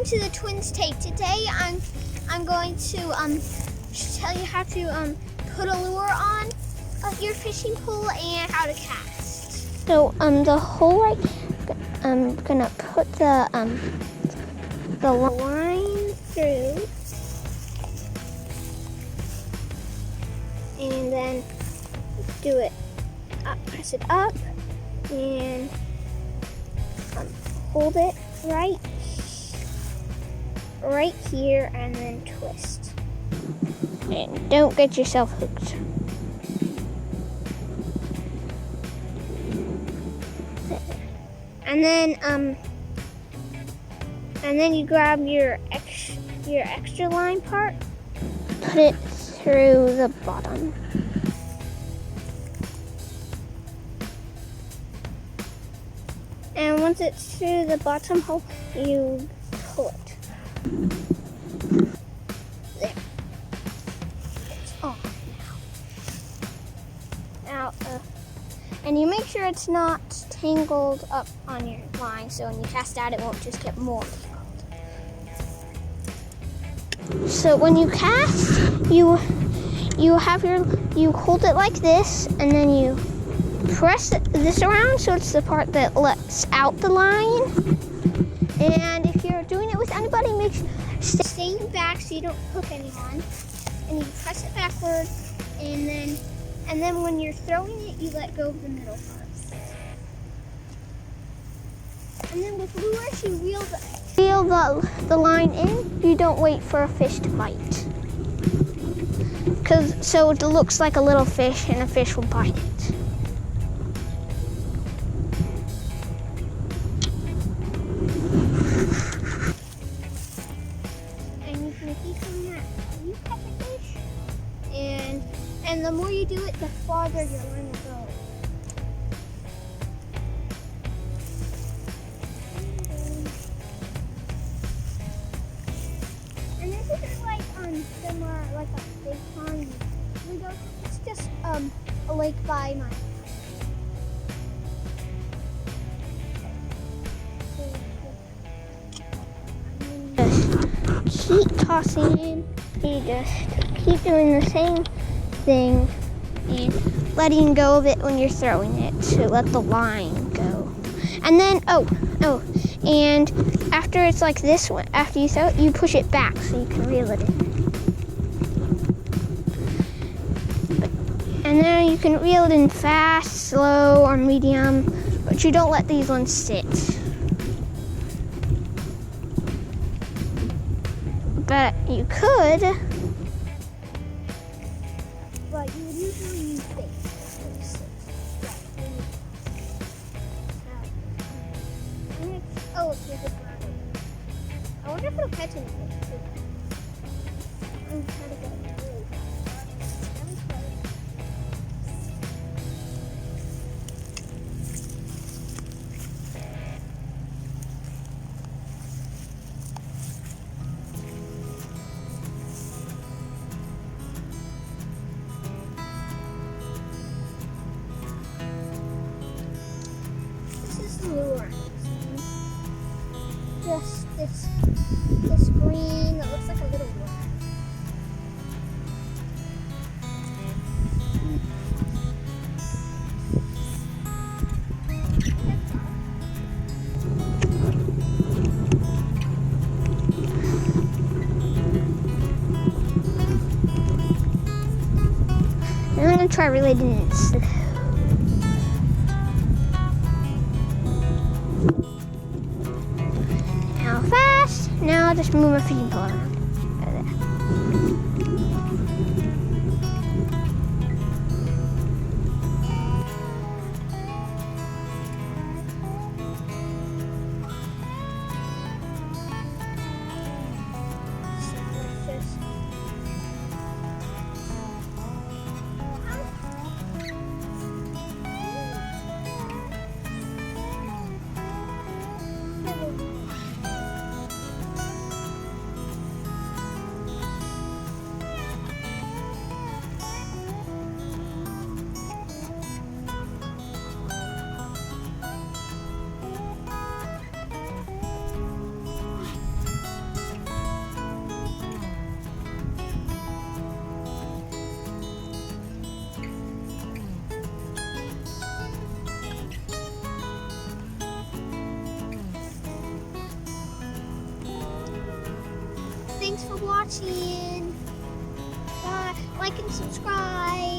to the Twins Take. Today I'm going to tell you how to put a lure on your fishing pole and how to cast. So the hole I'm gonna put the line through, and then do it up, press it up, and hold it right here, and then twist. And don't get yourself hooked. And then you grab your extra line part, put it through the bottom. And once it's through the bottom hole, you pull it. There. It's off now. And you make sure it's not tangled up on your line, so when you cast out, it won't just get more tangled. So when you cast, you hold it like this, and then you press this around so it's the part that lets out the line. And if you're doing it with anybody, make sure stay back so you don't hook anyone. And you press it backward, and then when you're throwing it, you let go of the middle part. And then with lures, you reel the line in. You don't wait for a fish to bite. So it looks like a little fish, and a fish will bite it. And the more you do it, the farther your line will go. And this isn't like somewhere like a big pond. It's just a lake by my house. Just keep tossing. You just keep doing the same thing and letting go of it when you're throwing it to let the line go. And then and after it's like this one, after you throw it, you push it back so you can reel it in. And then you can reel it in fast, slow, or medium, but you don't let these ones sit. But you could. But you would usually use bait. Oh, there's a brown. I wonder if it'll catch anything. I'm trying to get it really fast. Lure. Just this green that looks like a little worm. I'm gonna try relating it slow. Now I'll just move my fishing pole around. Thanks for watching. Bye. Like and subscribe.